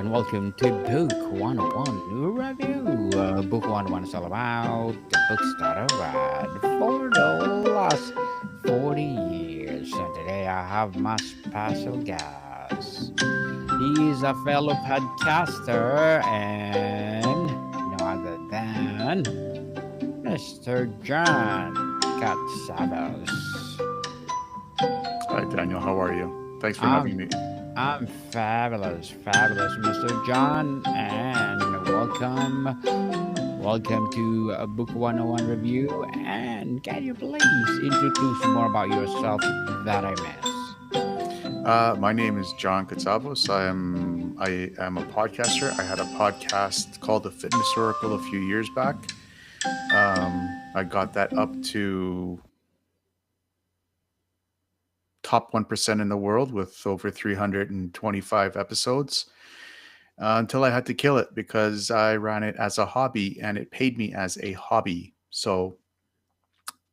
and welcome to Book 101 Review. Book 101 is all about the books that I've read for the last 40 years. And today I have my special guest. He is a fellow podcaster and no other than Mr. John Katsavos. Hi, Daniel. How are you? Thanks for I'm having me. I'm fabulous, Mr. John, and welcome to a Book 101 review. And can you please introduce more about yourself that I miss? My name is John Katsavos. I am a podcaster. I had a podcast called The Fitness Oracle a few years back. I got that up to top 1% in the world with over 325 episodes until I had to kill it because I ran it as a hobby and it paid me as a hobby. So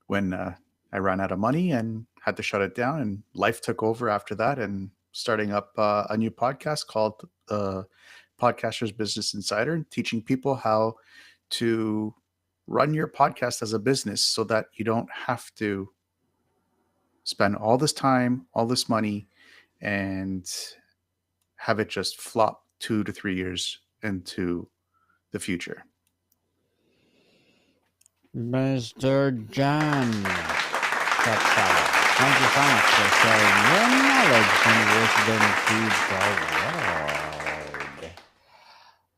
when I ran out of money and had to shut it down, and life took over after that, and starting up a new podcast called Podcaster's Business Insider, teaching people how to run your podcast as a business so that you don't have to spend all this time, all this money, and have it just flop 2 to 3 years into the future. Mr. John Katsala, thank you so much for sharing your knowledge and wisdom to the world.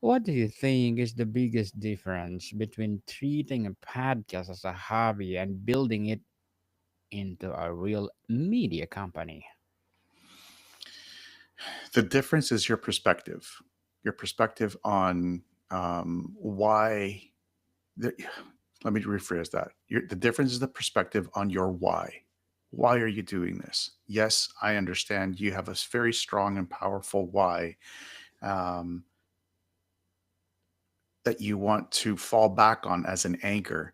What do you think is the biggest difference between treating a podcast as a hobby and building it into a real media company? The difference is your perspective on why. The, let me rephrase that. The difference is the perspective on your why. Why are you doing this? Yes, I understand you have a very strong and powerful why um, that you want to fall back on as an anchor,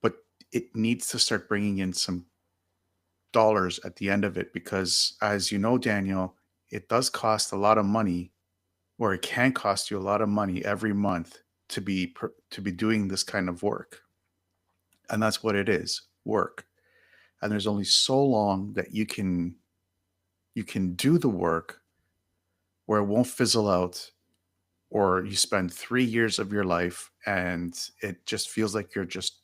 but it needs to start bringing in some dollars at the end of it because, as you know, Daniel, it does cost a lot of money, or it can cost you a lot of money every month to be doing this kind of work, and that's what it is, work. And there's only so long that you can do the work where it won't fizzle out, or you spend 3 years of your life and it just feels like you're just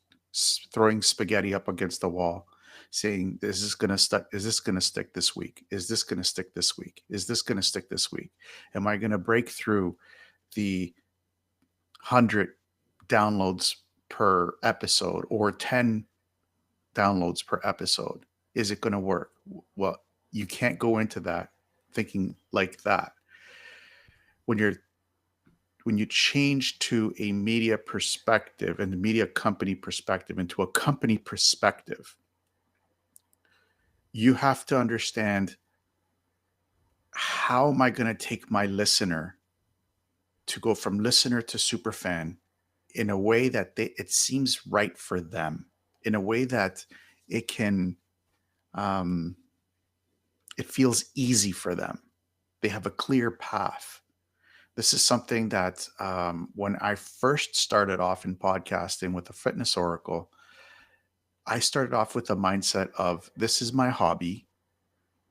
throwing spaghetti up against the wall, saying, "Is this gonna stick? Is this gonna stick this week? Is this gonna stick this week? Is this gonna stick this week? Am I gonna break through the 100 downloads per episode or 10 downloads per episode? Is it going to work?" Well, you can't go into that thinking like that. When you're when you change to a media perspective and the media company perspective into a company perspective, you have to understand, how am I going to take my listener to go from listener to super fan in a way that it seems right for them, in a way that it can um, it feels easy for them. They have a clear path. This is something that when I first started off in podcasting with the Fitness Oracle, I started off with the mindset of, this is my hobby.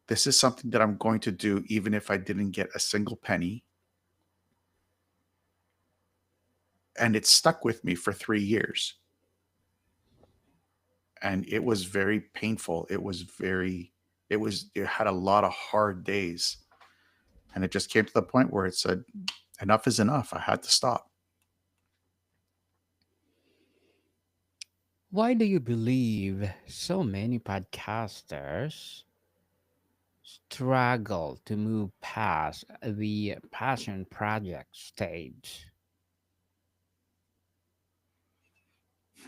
This is something that I'm going to do even if I didn't get a single penny. And it stuck with me for 3 years. And it was very painful. It had a lot of hard days. And it just came to the point where it said, enough is enough. I had to stop. Why do you believe so many podcasters struggle to move past the passion project stage?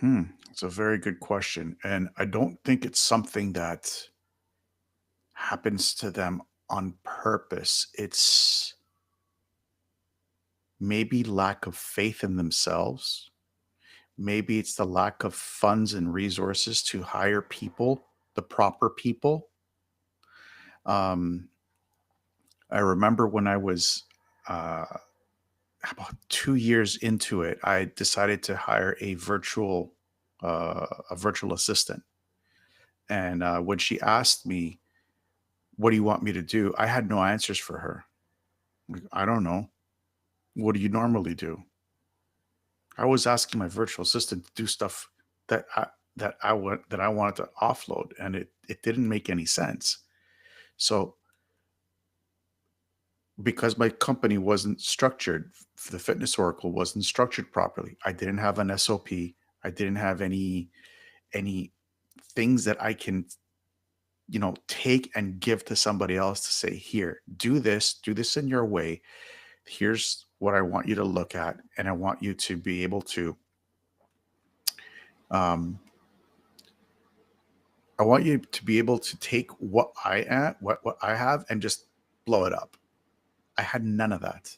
It's a very good question. And I don't think it's something that happens to them on purpose. It's maybe lack of faith in themselves. Maybe it's the lack of funds and resources to hire people, the proper people. Um, I remember when I was uh, about 2 years into it, I decided to hire a virtual assistant. And when she asked me, "What do you want me to do?" I had no answers for her. Like, I don't know. What do you normally do? I was asking my virtual assistant to do stuff that I wanted to offload, and it didn't make any sense. So because my company wasn't structured, the Fitness Oracle wasn't structured properly. I didn't have an SOP. I didn't have any things that I can, take and give to somebody else to say, here, do this in your way. Here's what I want you to look at, and I want you to be able to, um, I want you to be able to take what I have, and just blow it up. I had none of that.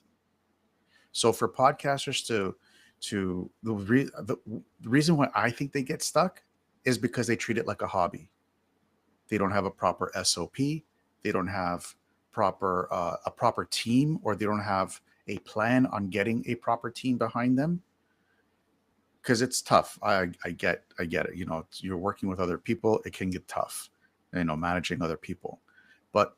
So for podcasters to the reason why I think they get stuck is because they treat it like a hobby. They don't have a proper SOP. They don't have a proper team, or they don't have a plan on getting a proper team behind them. Because it's tough. I get it. You're working with other people. It can get tough. Managing other people, but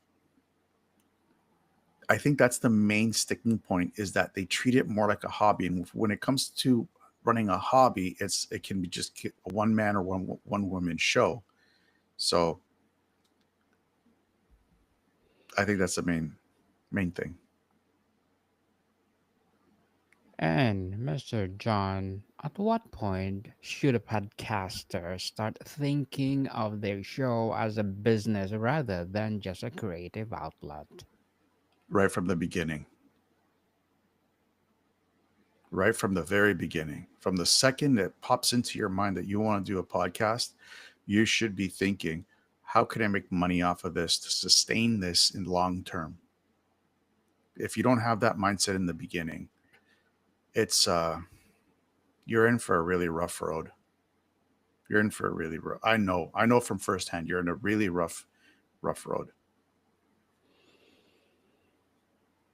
I think that's the main sticking point, is that they treat it more like a hobby. And when it comes to running a hobby, it can be just a one man or one woman show. So I think that's the main thing. And Mr. John, at what point should a podcaster start thinking of their show as a business rather than just a creative outlet? Right from the beginning, right from the very beginning, from the second it pops into your mind that you want to do a podcast, you should be thinking, how can I make money off of this to sustain this in long term? If you don't have that mindset in the beginning, it's you're in for a really rough road. You're in for a really rough. I know from firsthand, you're in a really rough road.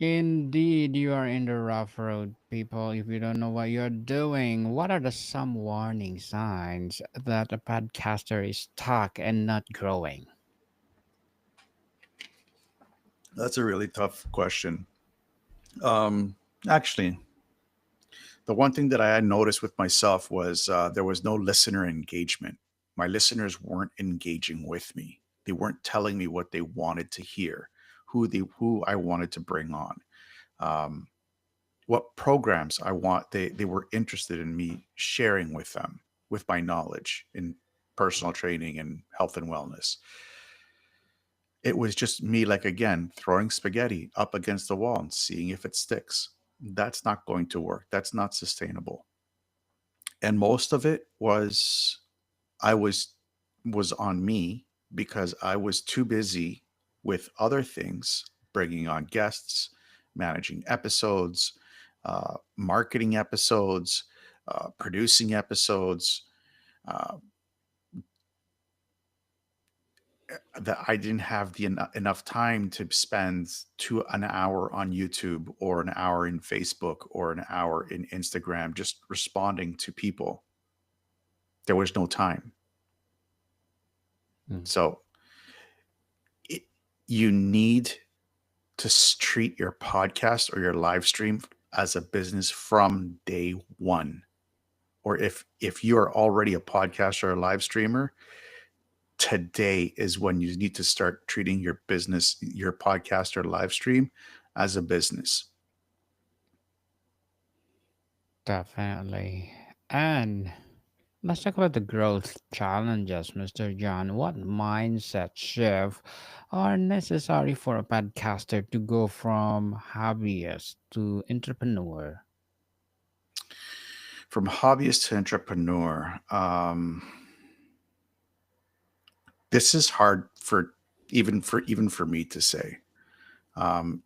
Indeed, you are in the rough road, people. If you don't know what you're doing, what are the some warning signs that a podcaster is stuck and not growing? That's a really tough question. Um, Actually, the one thing that I had noticed with myself was there was no listener engagement. My listeners weren't engaging with me. They weren't telling me what they wanted to hear, who I wanted to bring on, um, what programs I want. They were interested in me sharing with them, with my knowledge in personal training and health and wellness. It was just me, like, again, throwing spaghetti up against the wall and seeing if it sticks. That's not going to work. That's not sustainable. And most of it I was on me, because I was too busy with other things, bringing on guests, managing episodes, marketing episodes, producing episodes, uh, that I didn't have enough time to spend an hour on YouTube, or an hour in Facebook, or an hour in Instagram, just responding to people. There was no time. Mm. So it, you need to treat your podcast or your live stream as a business from day one. Or if you are already a podcaster or a live streamer, today is when you need to start treating your business, your podcast or live stream, as a business. Definitely. And let's talk about the growth challenges, Mr. John. What mindset shift are necessary for a podcaster to go from hobbyist to entrepreneur? From hobbyist to entrepreneur, this is hard for even for me to say. Um,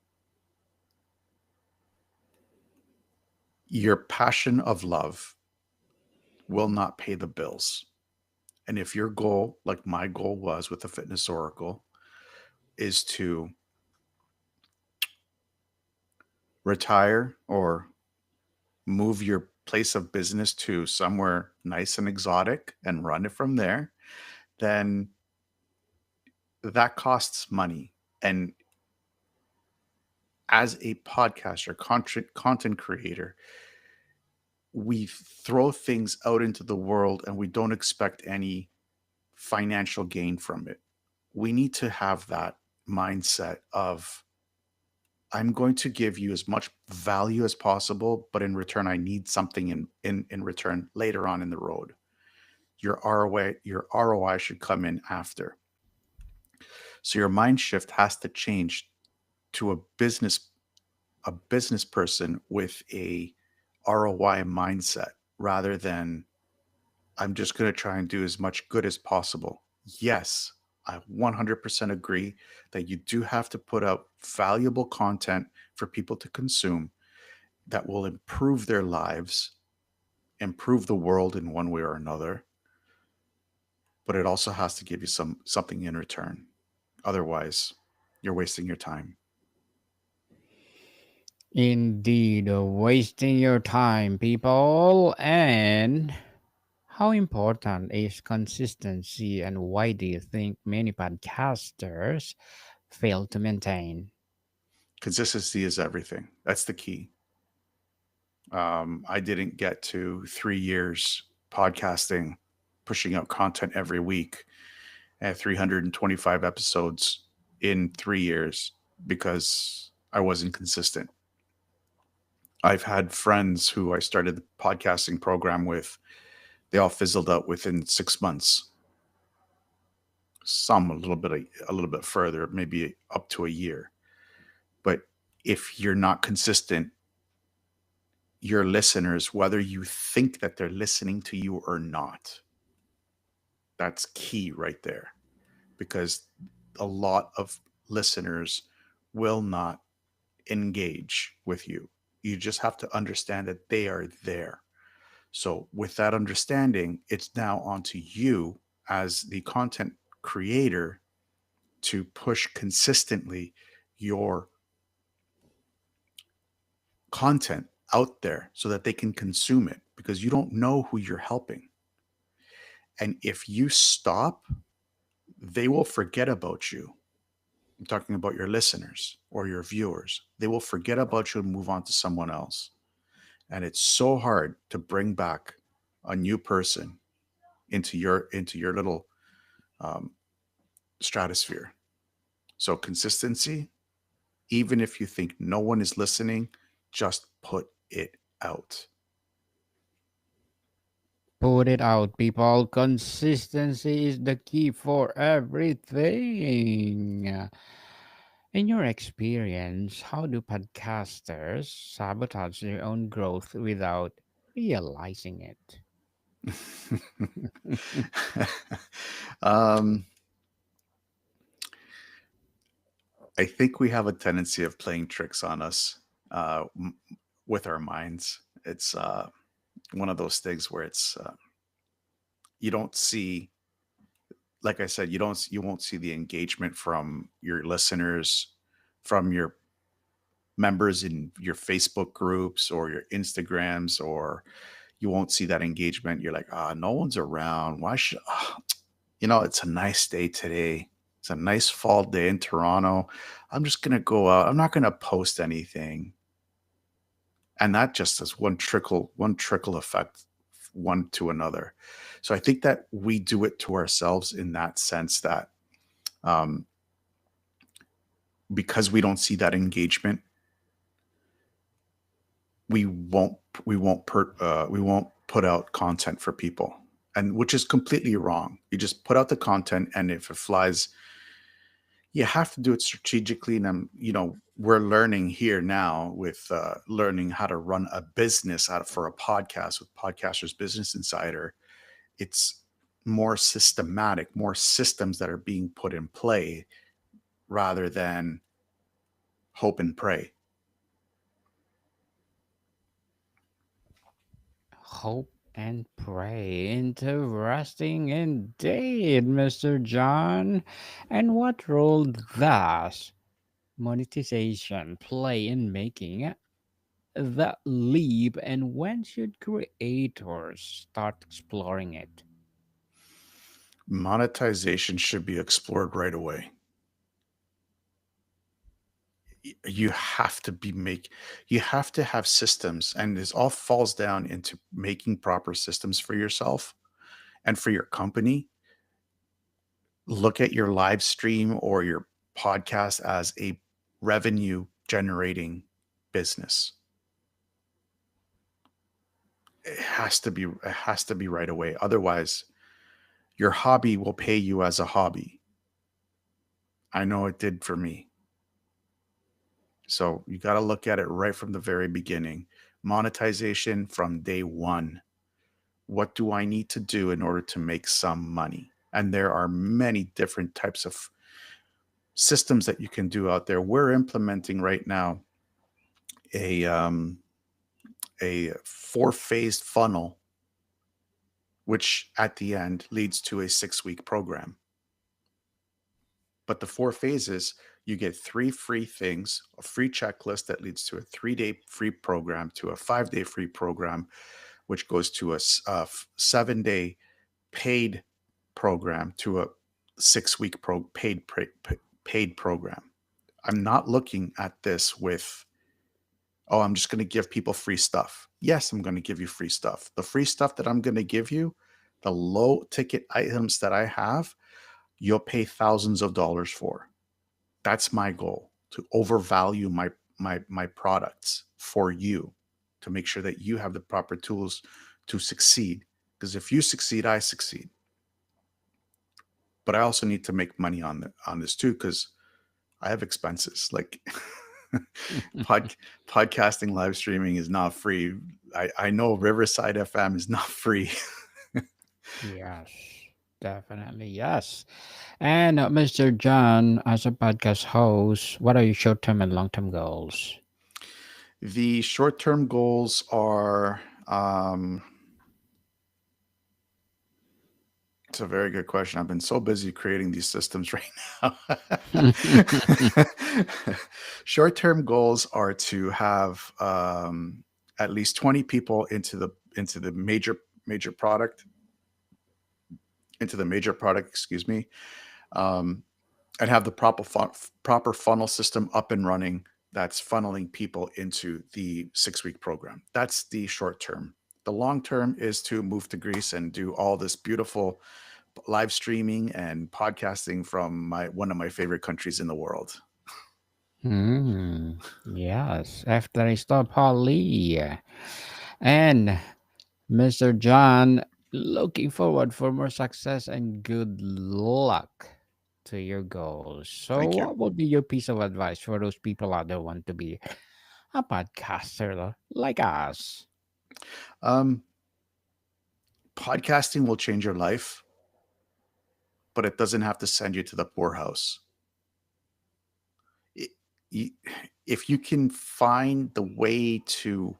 your passion of love will not pay the bills. And if your goal, like my goal was with the Fitness Oracle, is to retire or move your place of business to somewhere nice and exotic and run it from there, then that costs money. And as a podcaster, content creator, we throw things out into the world and we don't expect any financial gain from it. We need to have that mindset of, I'm going to give you as much value as possible, but in return, I need something in return later on in the road. Your ROI should come in after. So your mind shift has to change to a business person with a ROI mindset rather than, I'm just going to try and do as much good as possible. Yes, I 100% agree that you do have to put out valuable content for people to consume that will improve their lives, improve the world in one way or another, but it also has to give you something in return. Otherwise, you're wasting your time. Indeed, wasting your time, people. And how important is consistency, and why do you think many podcasters fail to maintain? Consistency is everything. That's the key. I didn't get to 3 years podcasting, pushing out content every week at 325 episodes in 3 years because I wasn't consistent. I've had friends who I started the podcasting program with, they all fizzled out within 6 months. Some a little bit further, maybe up to a year. But if you're not consistent, your listeners, whether you think that they're listening to you or not, that's key right there, because a lot of listeners will not engage with you. You just have to understand that they are there. So, with that understanding, it's now onto you as the content creator to push consistently your content out there so that they can consume it, because you don't know who you're helping. And if you stop, they will forget about you. I'm talking about your listeners or your viewers. They will forget about you and move on to someone else. And it's so hard to bring back a new person into your little um, stratosphere. So consistency, even if you think no one is listening, just put it out. Put it out, people. Consistency is the key for everything. In your experience, how do podcasters sabotage their own growth without realizing it? um, I think we have a tendency of playing tricks on us with our minds. It's one of those things where it's you don't see, like I said, you won't see the engagement from your listeners, from your members in your Facebook groups or your Instagrams, or you won't see that engagement. You're like, no one's around. Why should, it's a nice day today. It's a nice fall day in Toronto. I'm just going to go out. I'm not going to post anything. And that just has one trickle effect, one to another. So I think that we do it to ourselves in that sense that um, because we don't see that engagement, we won't we won't put out content for people, and which is completely wrong. You just put out the content, and if it flies, you have to do it strategically. And we're learning here now with learning how to run a business out for a podcast with Podcasters Business Insider. It's more systematic, more systems that are being put in play rather than hope and pray. Hope and pray. Interesting indeed, Mr. John. And what role does monetization play in making that leap, and when should creators start exploring it? Monetization should be explored right away. You have to you have to have systems, and this all falls down into making proper systems for yourself and for your company. Look at your live stream or your podcast as a revenue generating business. It has to be right away. Otherwise, your hobby will pay you as a hobby. I know it did for me. So you got to look at it right from the very beginning. Monetization from day one. What do I need to do in order to make some money? And there are many different types of systems that you can do out there. We're implementing right now a a four-phased funnel, which at the end leads to a 6-week program. But the four phases, you get three free things, a free checklist that leads to a 3-day free program, to a 5-day free program, which goes to a 7-day paid program, to a 6-week paid program. I'm not looking at this with, oh, I'm just going to give people free stuff. Yes, I'm going to give you free stuff. The free stuff that I'm going to give you, the low ticket items that I have, you'll pay thousands of dollars for. That's my goal, to overvalue my products for you, to make sure that you have the proper tools to succeed. Because if you succeed, I succeed. But I also need to make money on this too, because I have expenses like pod, podcasting, live streaming is not free. I know Riverside FM is not free. Yes, definitely yes. And Mr. John, as a podcast host, what are your short-term and long-term goals? The short term goals are, it's a very good question. I've been so busy creating these systems right now. Short term goals are to have at least 20 people into the major product, excuse me, um, and have the proper funnel system up and running, that's funneling people into the 6-week program. That's the short term. The long term is to move to Greece and do all this beautiful live streaming and podcasting from my one of my favorite countries in the world. Yes, after I stop Holly. And Mr. John, looking forward for more success and good luck to your goals. So, Thank you. what would be your piece of advice for those people out there who want to be a podcaster like us? Um, Podcasting will change your life, but it doesn't have to send you to the poorhouse. It, you, if you can find the way to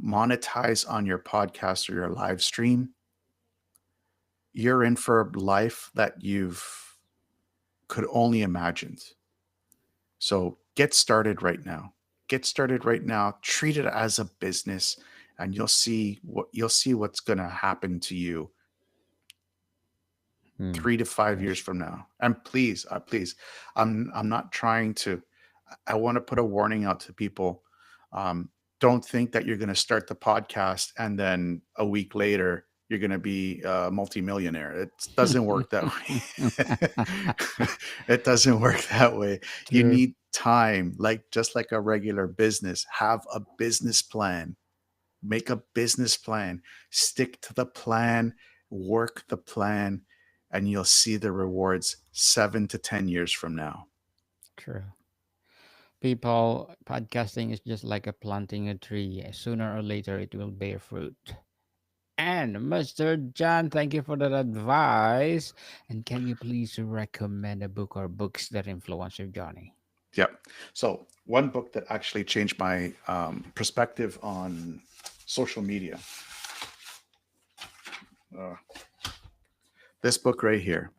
monetize on your podcast or your live stream, you're in for a life that you've could only imagined. So get started right now. Get started right now. Treat it as a business, and you'll see what's going to happen to you Hmm. 3 to 5 years Yes. from now. And please, I'm not trying to. I want to put a warning out to people. Um, don't think that you're going to start the podcast and then a week later you're going to be a multimillionaire. It doesn't work that way. It doesn't work that way. You True. need time, like just like a regular business. Have a business plan. Make a business plan. Stick to the plan. Work the plan, and you'll see the rewards 7 to 10 years from now. True. People, podcasting is just like a planting a tree. Sooner or later, it will bear fruit. And Mr. John, thank you for that advice. And can you please recommend a book or books that influence your journey? Yep. So, one book that actually changed my perspective on social media, uh, this book right here,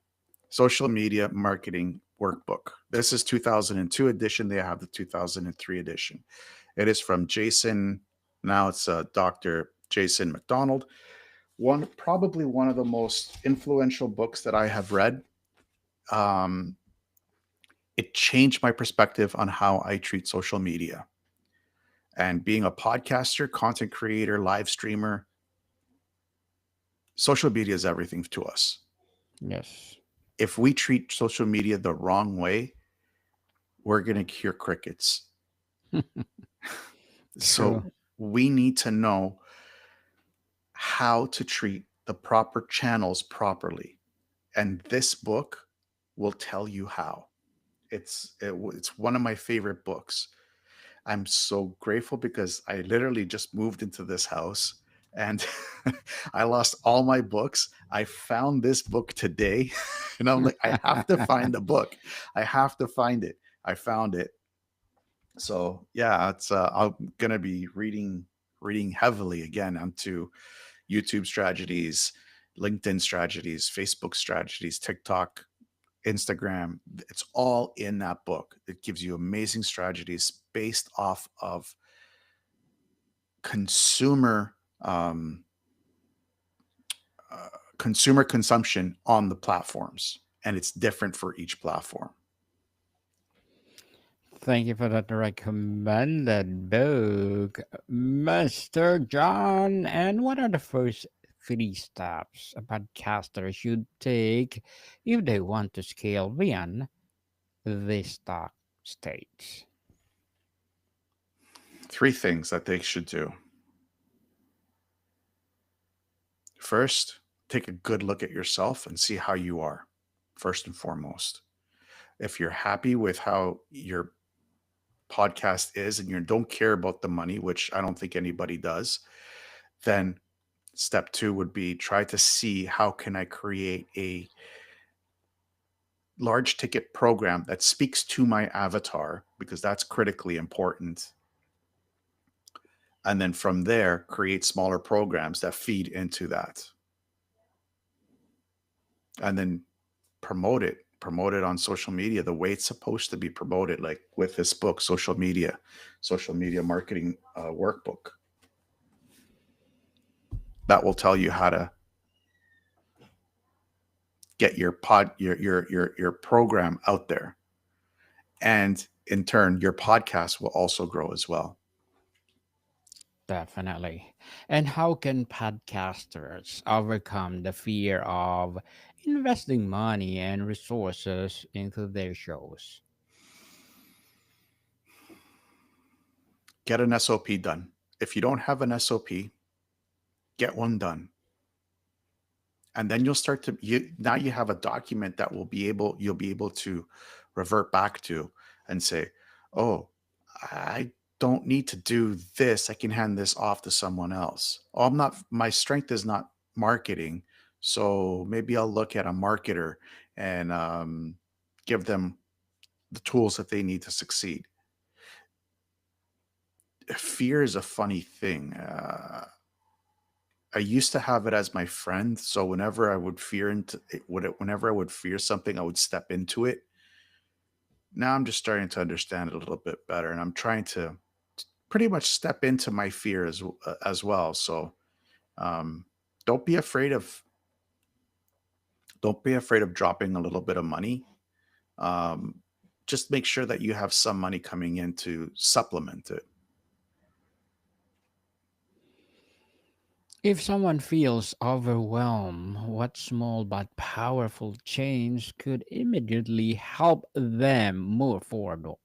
Social Media Marketing workbook. This is 2002 edition. They have the 2003 edition. It is from Jason. Now it's Dr. Jason McDonald. Probably one of the most influential books that I have read. Um, it changed my perspective on how I treat social media. And being a podcaster, content creator, live streamer, social media is everything to us. Yes. If we treat social media the wrong way, we're going to hear crickets. True. So we need to know how to treat the proper channels properly. And this book will tell you how. It's one of my favorite books. I'm so grateful because I literally just moved into this house and I lost all my books. I found this book today and I'm like, I have to find the book. I have to find it. I found it. So yeah, it's I'm gonna be reading heavily again onto YouTube strategies, LinkedIn strategies, Facebook strategies, TikTok, Instagram. It's all in that book. It gives you amazing strategies based off of consumer um, uh, consumer consumption on the platforms, and it's different for each platform. Thank you for that recommended book, Mr. John. And what are the first three steps a podcaster should take if they want to scale beyond the stock stage? Three things that they should do. First, take a good look at yourself and see how you are, first and foremost. If you're happy with how your podcast is and you don't care about the money, which I don't think anybody does, then step two would be try to see how can I create a large ticket program that speaks to my avatar because that's critically important. And then from there, create smaller programs that feed into that. And then promote it on social media the way it's supposed to be promoted, like with this book, social media marketing workbook that will tell you how to get your program out there, and in turn your podcast will also grow as well. Definitely. And how can podcasters overcome the fear of investing money and resources into their shows? Get an SOP done. If you don't have an SOP, get one done, and then you'll start to now you have a document that you'll be able to revert back to and say, oh, I don't need to do this. I can hand this off to someone else. Oh, my strength is not marketing. So maybe I'll look at a marketer and give them the tools that they need to succeed. Fear is a funny thing. I used to have it as my friend. So whenever I would fear something, I would step into it. Now I'm just starting to understand it a little bit better, and I'm trying to pretty much step into my fear as well. So um, don't be afraid of don't be afraid of dropping a little bit of money. Um, just make sure that you have some money coming in to supplement it. If someone feels overwhelmed, what small but powerful change could immediately help them move forward?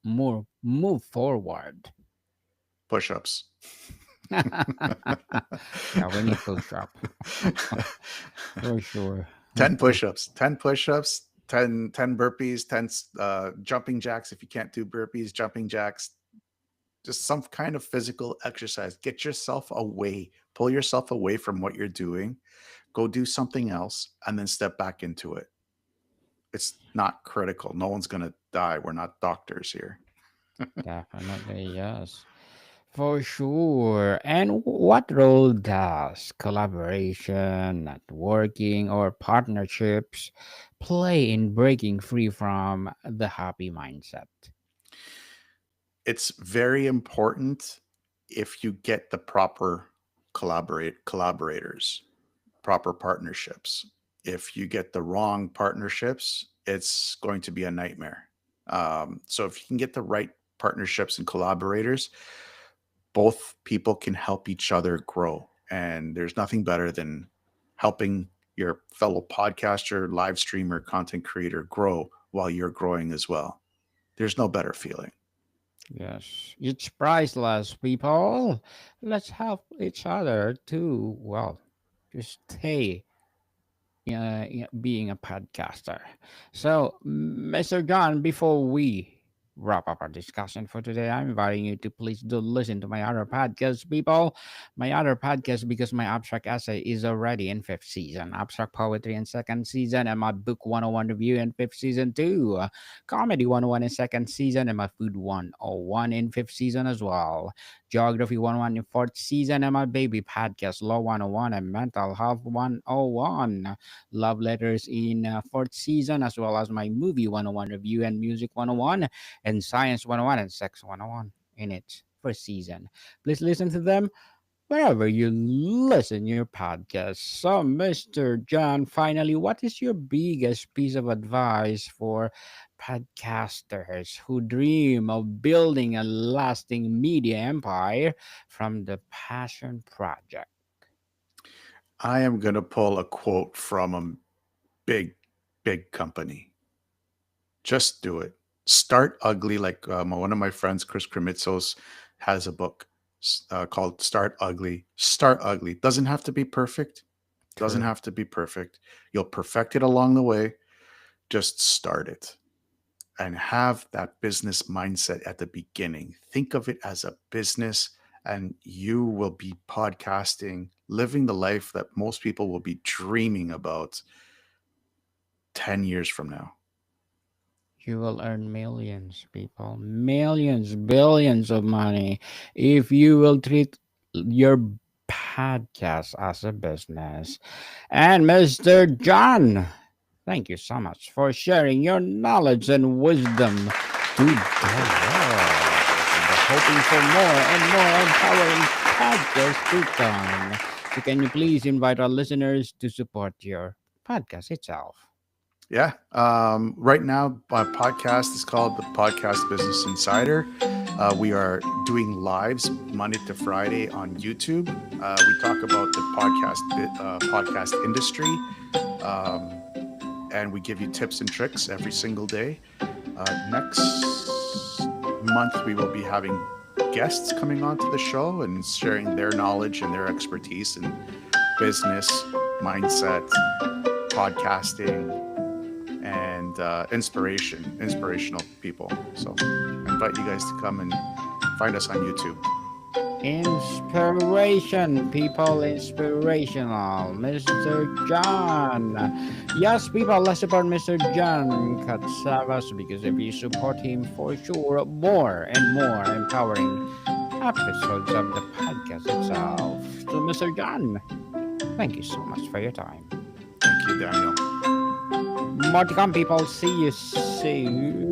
Push-ups. Yeah, we need push up for sure. 10 push-ups, 10 push-ups, 10 burpees, 10 jumping jacks. If you can't do burpees, jumping jacks, just some kind of physical exercise. Get yourself away, pull yourself away from what you're doing, go do something else, and then step back into it. It's not critical. No one's going to die. We're not doctors here. Definitely, yes. For sure. And what role does collaboration, networking, or partnerships play in breaking free from the happy mindset? It's very important if you get the proper collaborators, proper partnerships. If you get the wrong partnerships, it's going to be a nightmare. So if you can get the right partnerships and collaborators, both people can help each other grow. And there's nothing better than helping your fellow podcaster, live streamer, content creator grow while you're growing as well. There's no better feeling. Yes, it's priceless, people. Let's help each other to, well, just stay being a podcaster. So, Mr. John, before we wrap up our discussion for today, I'm inviting you to please do listen to my other podcast, people. My other podcast, because my abstract essay is already in fifth season, abstract poetry in second season, and my book 101 review in fifth season too. Comedy 101 in second season, and my food 101 in fifth season as well. Geography 101 in fourth season, and my baby podcast Law 101 and Mental Health 101. Love Letters in fourth season, as well as my movie 101 review and music 101 and science 101 and sex 101 in its first season. Please listen to them wherever you listen your podcast. So, Mr. John, finally, what is your biggest piece of advice for podcasters who dream of building a lasting media empire from the passion project? I am going to pull a quote from a big, big company. Just do it. Start ugly. Like one of my friends, Chris Kremitzos, has a book called Start Ugly. Start ugly. Doesn't have to be perfect. Doesn't True. have to be perfect. You'll perfect it along the way. Just start it and have that business mindset at the beginning. Think of it as a business, and you will be podcasting, living the life that most people will be dreaming about 10 years from now. You will earn millions, people. Millions, billions of money if you will treat your podcast as a business. And Mr. John, thank you so much for sharing your knowledge and wisdom to the world. Hoping for more and more empowering podcasts to come. So, can you please invite our listeners to support your podcast itself? Yeah. Right now, my podcast is called the Podcast Business Insider. We are doing lives Monday to Friday on YouTube. We talk about the podcast industry, and we give you tips and tricks every single day. Next month, we will be having guests coming onto the show and sharing their knowledge and their expertise in business, mindset, podcasting, and inspirational people. So I invite you guys to come and find us on YouTube. Inspiration, people, inspirational. Mr. John. Yes, people, let's support Mr. John Katsavos because if you support him, for sure, more and more empowering episodes of the podcast itself. So, Mr. John, thank you so much for your time. Thank you, Daniel. More to come, people. See you soon.